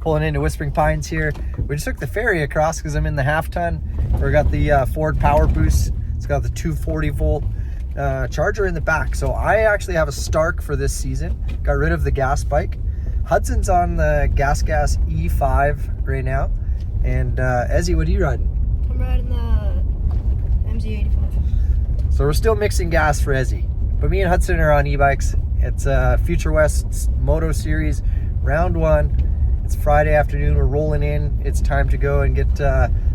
pulling into Whispering Pines here. We just took the ferry across because I'm in the half ton. We got the Ford Power Boost. It's got the 240 volt charger in the back. So I actually have a Stark for this season. Got rid of the gas bike. Hudson's on the Gas E5 right now. And Ezzy, what are you riding? I'm riding the MZ85. So we're still mixing gas for Ezzy. But me and Hudson are on e-bikes. It's Future West Moto Series, round 1. It's Friday afternoon. We're rolling in. It's time to go and get...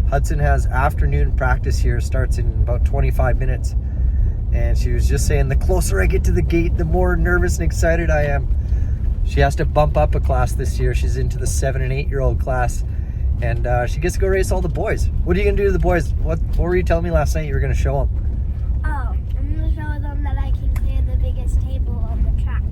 Hudson has afternoon practice here. Starts in about 25 minutes. And she was just saying, the closer I get to the gate, the more nervous and excited I am. She has to bump up a class this year. She's into the 7 and 8 year old class. And she gets to go race all the boys. What are you going to do to the boys? What were you telling me last night you were going to show them? Oh, I'm going to show them that I can clear the biggest table on the track.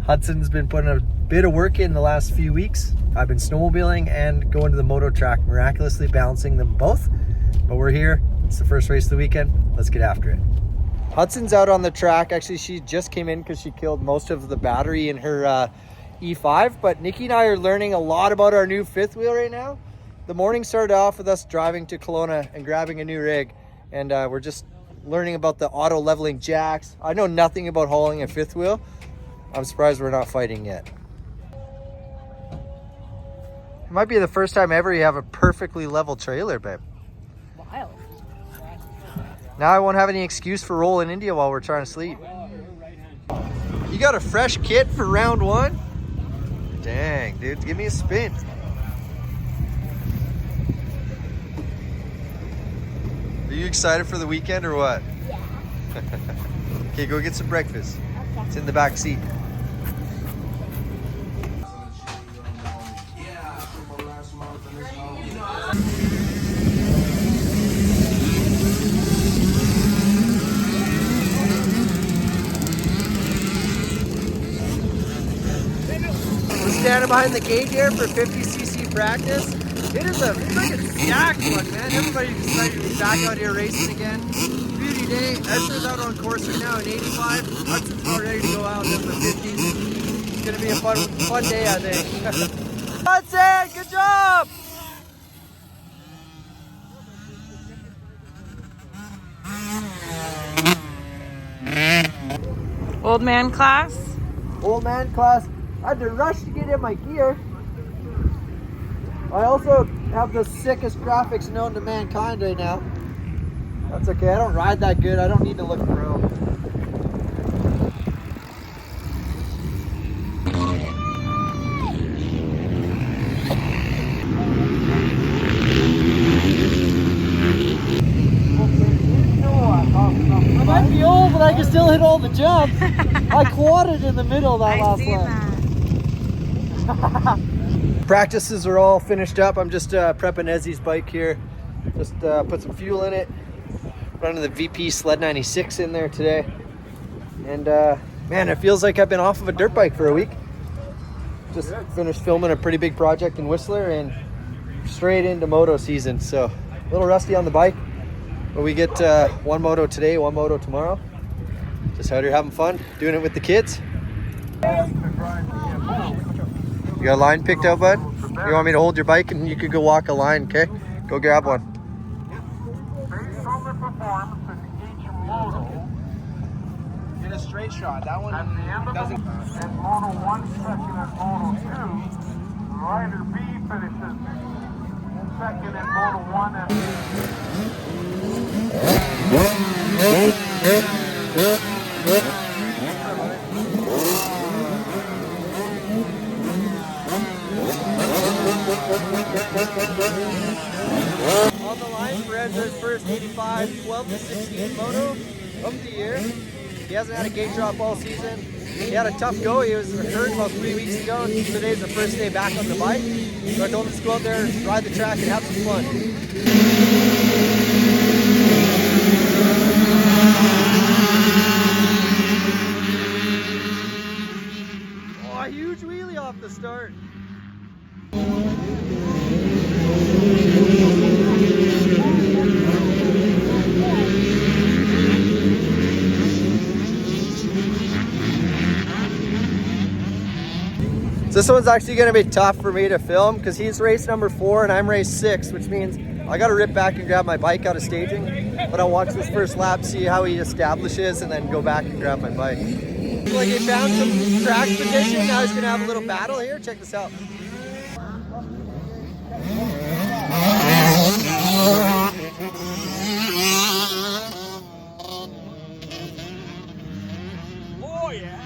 Hudson's been putting a bit of work in the last few weeks. I've been snowmobiling and going to the moto track, miraculously balancing them both. But we're here. It's the first race of the weekend. Let's get after it. Hudson's out on the track. Actually, she just came in because she killed most of the battery in her E5. But Nikki and I are learning a lot about our new fifth wheel right now. The morning started off with us driving to Kelowna and grabbing a new rig. And we're just learning about the auto leveling jacks. I know nothing about hauling a fifth wheel. I'm surprised we're not fighting yet. It might be the first time ever you have a perfectly level trailer, babe. Wild. Now I won't have any excuse for rolling India while we're trying to sleep. You got a fresh kit for round 1? Dang, dude, give me a spin. Are you excited for the weekend or what? Yeah. Okay, go get some breakfast. Okay. It's in the back seat. We're standing behind the gate here for 50cc practice. It's like a stacked one, man. Everybody's excited to be back out here racing again. Beauty day. Ezra's out on course right now in 85. Hudson's all ready to go out in the 50s. It's gonna be a fun day, I think. Hudson, good job! Old man class. Old man class. I had to rush to get in my gear. I also have the sickest graphics known to mankind right now. That's okay, I don't ride that good. I don't need to look pro. I might be old, but I can still hit all the jumps. I quadded in the middle that last one. Practices are all finished up. I'm just prepping Ezzy's bike here. Just put some fuel in it. Running the VP Sled 96 in there today. And man, it feels like I've been off of a dirt bike for a week. Just finished filming a pretty big project in Whistler and straight into moto season. So a little rusty on the bike. But we get one moto today, one moto tomorrow. Just out here having fun, doing it with the kids. You got a line picked out, bud? You want me to hold your bike and you could go walk a line, okay? Go grab one. Based on the performance of each moto, Get a straight shot. That one at the end of doesn't. in Moto 1, second in Moto 2, rider B finishes second in Moto 1 and On the line for Ezra's first 85, 12 to 16 moto of the year. He hasn't had a gate drop all season. He had a tough go. He was hurt about 3 weeks ago. Today's the first day back on the bike. So I told him to go out there, ride the track, and have some fun. Oh, a huge wheelie off the start. So this one's actually going to be tough for me to film because he's race number 4 and I'm race 6, which means I got to rip back and grab my bike out of staging. But I'll watch this first lap, see how he establishes, and then go back and grab my bike. Like he found some track position. Now he's going to have a little battle here. Check this out. Oh, yeah.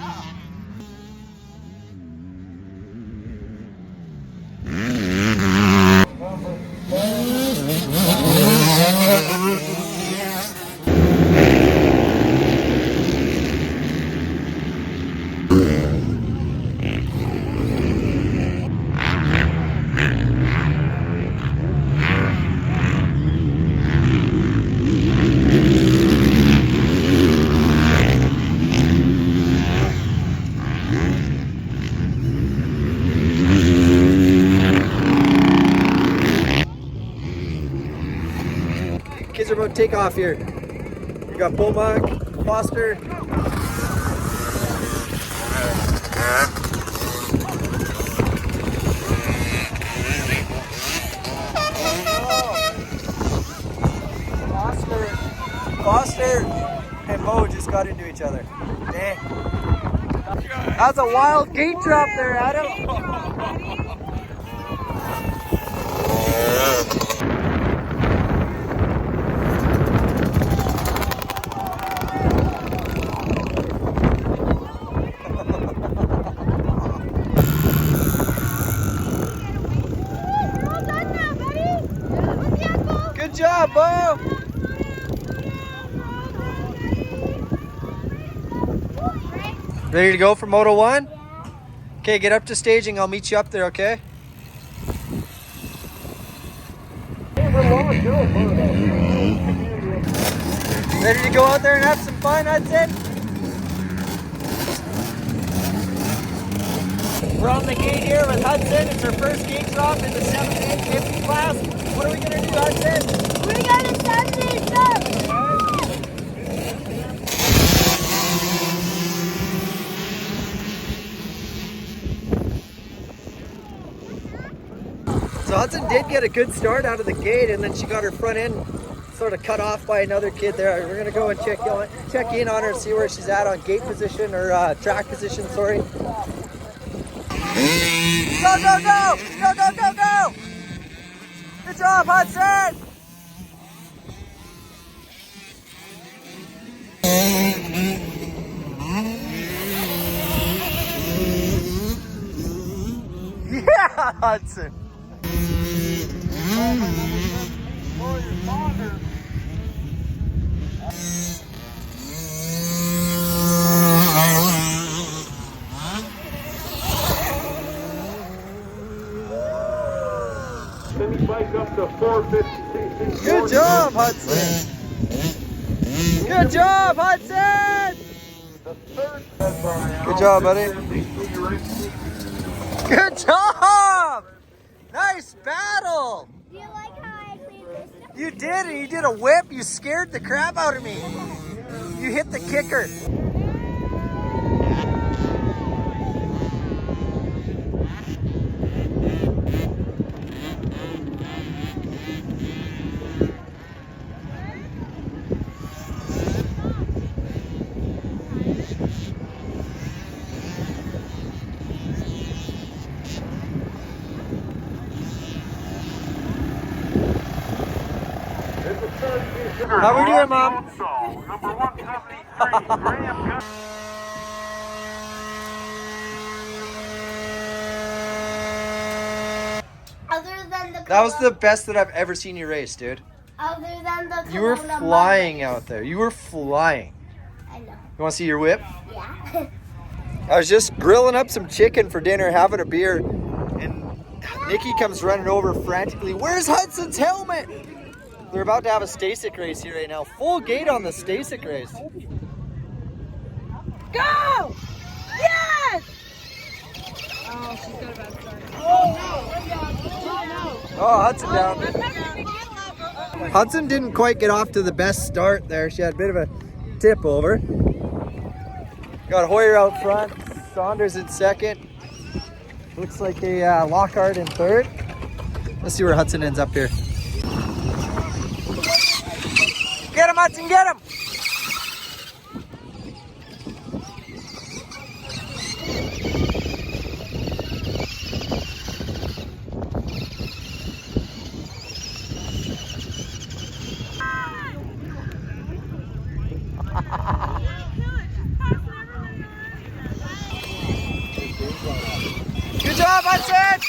Kids are about to take off here. We got Beau and Foster. Foster and Beau just got into each other. Dang. That's a wild gate drop there, Adam. Good job, Beau. Ready to go for Moto 1? Yeah. Okay, get up to staging. I'll meet you up there, okay? Ready to go out there and have some fun, Hudson? We're on the gate here with Hudson. It's our first gate drop in the 750 class. What are we going to do, Hudson? We're gonna set this up. So Hudson did get a good start out of the gate, and then she got her front end sort of cut off by another kid there. We're gonna go and check in on her, see where she's at on gate position or track position. Sorry. Go go go! Go go go go! Good job, Hudson! Yeah, Hudson. Bike up to 450cc. Good job, Hudson. Good job, Hudson. Good job, buddy. Good job. Nice battle. Do you like how I cleaned this? You did it. You did a whip. You scared the crap out of me. You hit the kicker. How we doing, Mom? Number 173, Graham. Other than the That was the best that I've ever seen you race, dude. Other than the You were Corona flying Mondays. out there. You were flying. I know. You want to see your whip? Yeah. I was just grilling up some chicken for dinner, having a beer, and Nikki comes running over frantically. Where's Hudson's helmet? They're about to have a Stacyc race here right now. Full gate on the Stacyc race. Go! Yes! Oh, she's got a bad start. Oh, Hudson down. Hudson didn't quite get off to the best start there. She had a bit of a tip over. Got Hoyer out front. Saunders in second. Looks like a Lockhart in third. Let's see where Hudson ends up here. Get him, Hudson, get him! Good job, Hudson!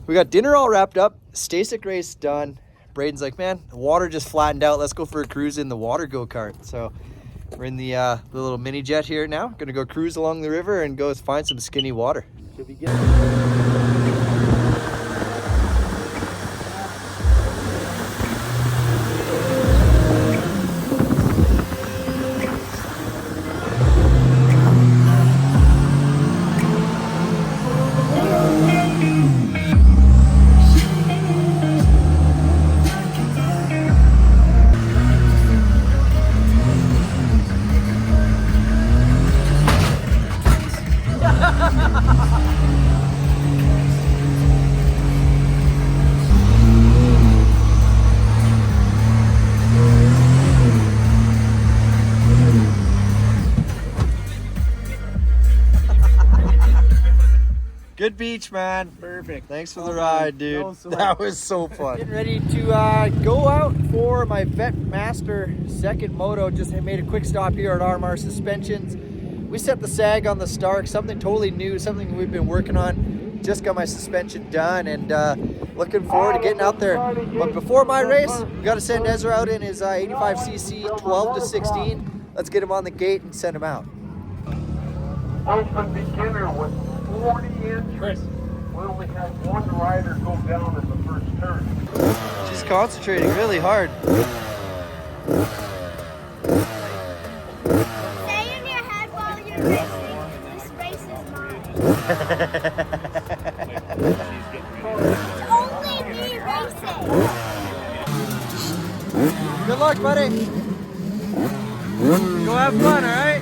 We got dinner all wrapped up, Stacyc race done. Braden's like, man, the water just flattened out. Let's go for a cruise in the water go-kart. So we're in the little mini jet here now. Gonna go cruise along the river and go find some skinny water. Should be good. Good beach, man. Perfect. Thanks for the ride, dude. That was so fun. Getting ready to go out for my Vet Master second moto. Just made a quick stop here at RMR Suspensions. We set the sag on the Stark, something totally new, something we've been working on. Just got my suspension done and looking forward to getting out there. But before my race, we got to send Ezra out in his 85cc 12 to 16. Let's get him on the gate and send him out. Open beginner with 40 inches. We only had one rider go down in the first turn. She's concentrating really hard. Stay in your head while you're racing. This race is mine. It's only me racing. Good luck, buddy. Go have fun, all right?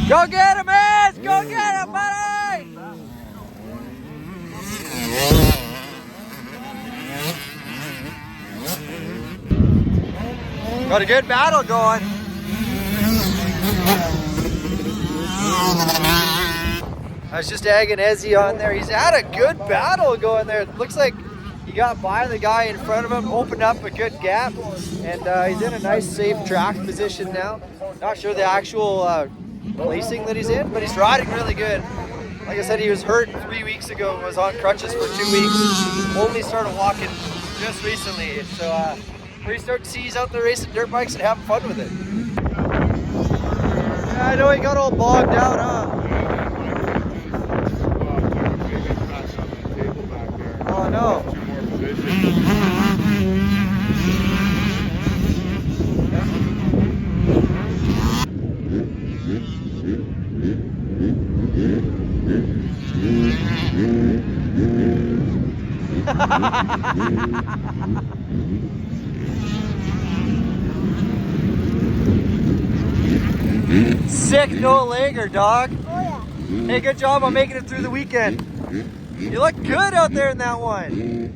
Go get him, Ez! Go get him, buddy! Got a good battle going. I was just egging Ezzy on there. He's had a good battle going there. It looks like he got by the guy in front of him, opened up a good gap, and he's in a nice, safe track position now. Not sure the actual placing that he's in, but he's riding really good. Like I said, he was hurt 3 weeks ago, was on crutches for 2 weeks, only started walking just recently. So we're starting to see he's out there racing dirt bikes and having fun with it. Yeah, I know he got all bogged out, huh? Oh no. Sick Noah Lager, dog. Oh yeah. Hey, good job on making it through the weekend. You look good out there in that one.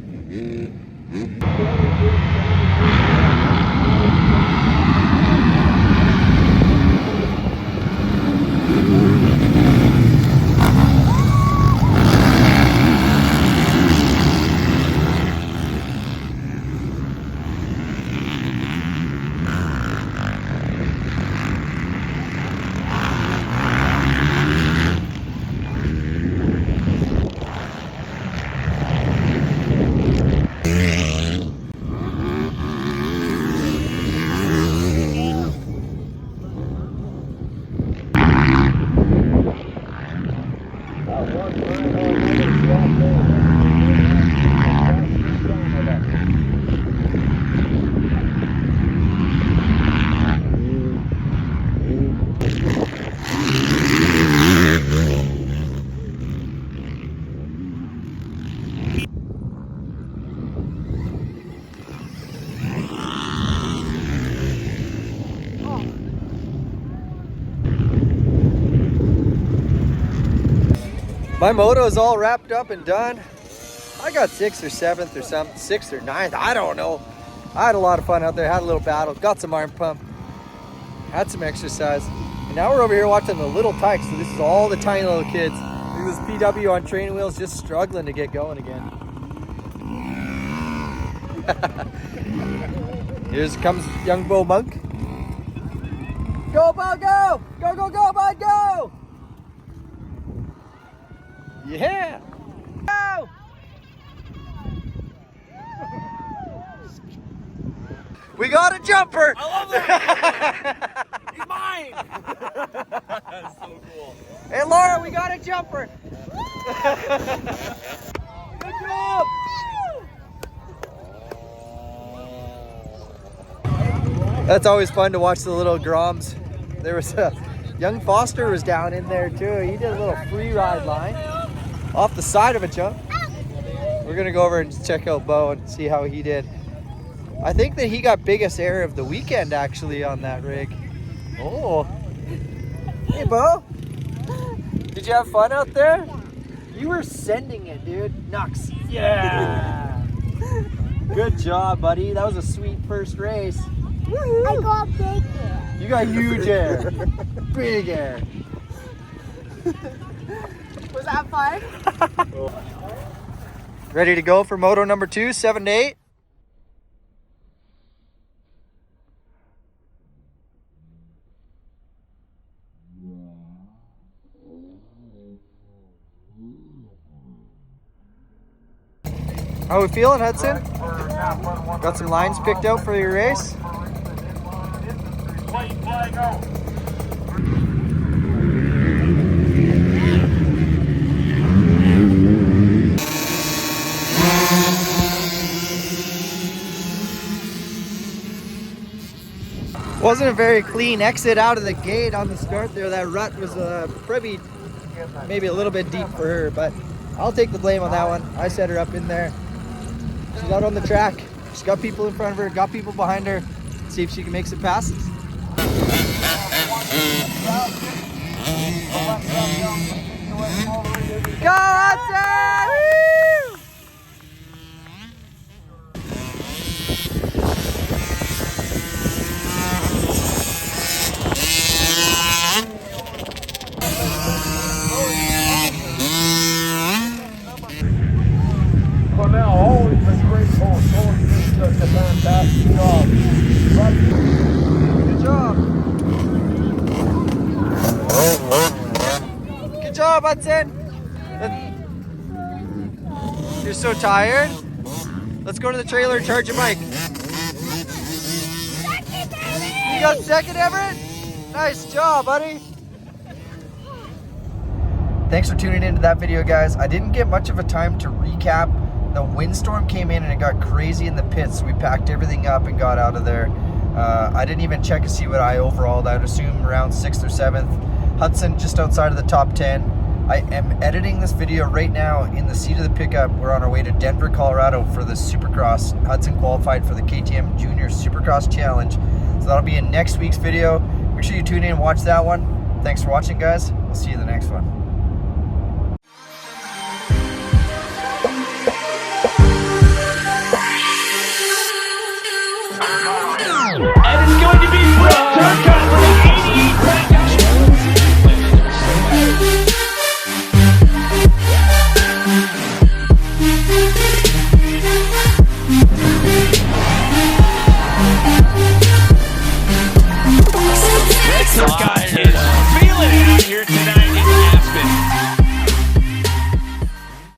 My moto is all wrapped up and done. I got 6th or 7th or something, 6th or 9th, I don't know. I had a lot of fun out there, had a little battle, got some arm pump, had some exercise. And now we're over here watching the little tyke. So this is all the tiny little kids. Look at this PW on training wheels just struggling to get going again. Here comes young Beau Monk. Go, Beau, go! Go, go, go, bud, go! Yeah! Go! We got a jumper! I love that! He's mine! That's so cool. Hey Laura, we got a jumper! Good job! That's always fun to watch the little Groms. There was a young Foster was down in there too. He did a little free ride line off the side of a jump. We're gonna go over and check out Beau and see how he did. I think that he got biggest error of the weekend actually on that rig. Oh, hey Beau, did you have fun out there? You were sending it, dude. Nux. Yeah. Good job, buddy. That was a sweet first race. I got big hair. You got huge air. Big air. Was that fun? Ready to go for moto number 2, 7 to 8? How we feeling, Hudson? Got some lines picked out for your race? White flag out. Wasn't a very clean exit out of the gate on the start there. That rut was probably maybe a little bit deep for her, but I'll take the blame on that one. I set her up in there. She's out on the track. She's got people in front of her, got people behind her. See if she can make some passes. Go, Hudson! Woo! Cornell, always a great horse. Always does a fantastic job. Good job. Good job, Hudson. You're so tired. Let's go to the trailer and charge your bike. You got second, Everett? Nice job, buddy. Thanks for tuning into that video, guys. I didn't get much of a time to recap. The windstorm came in and it got crazy in the pits. So we packed everything up and got out of there. I didn't even check to see what I overalled. I would assume around 6th or 7th. Hudson just outside of the top 10. I am editing this video right now in the seat of the pickup. We're on our way to Denver, Colorado for the Supercross. Hudson qualified for the KTM Junior Supercross Challenge. So that'll be in next week's video. Make sure you tune in and watch that one. Thanks for watching, guys. We'll see you in the next one. And it's going to be Brett Turcotte for the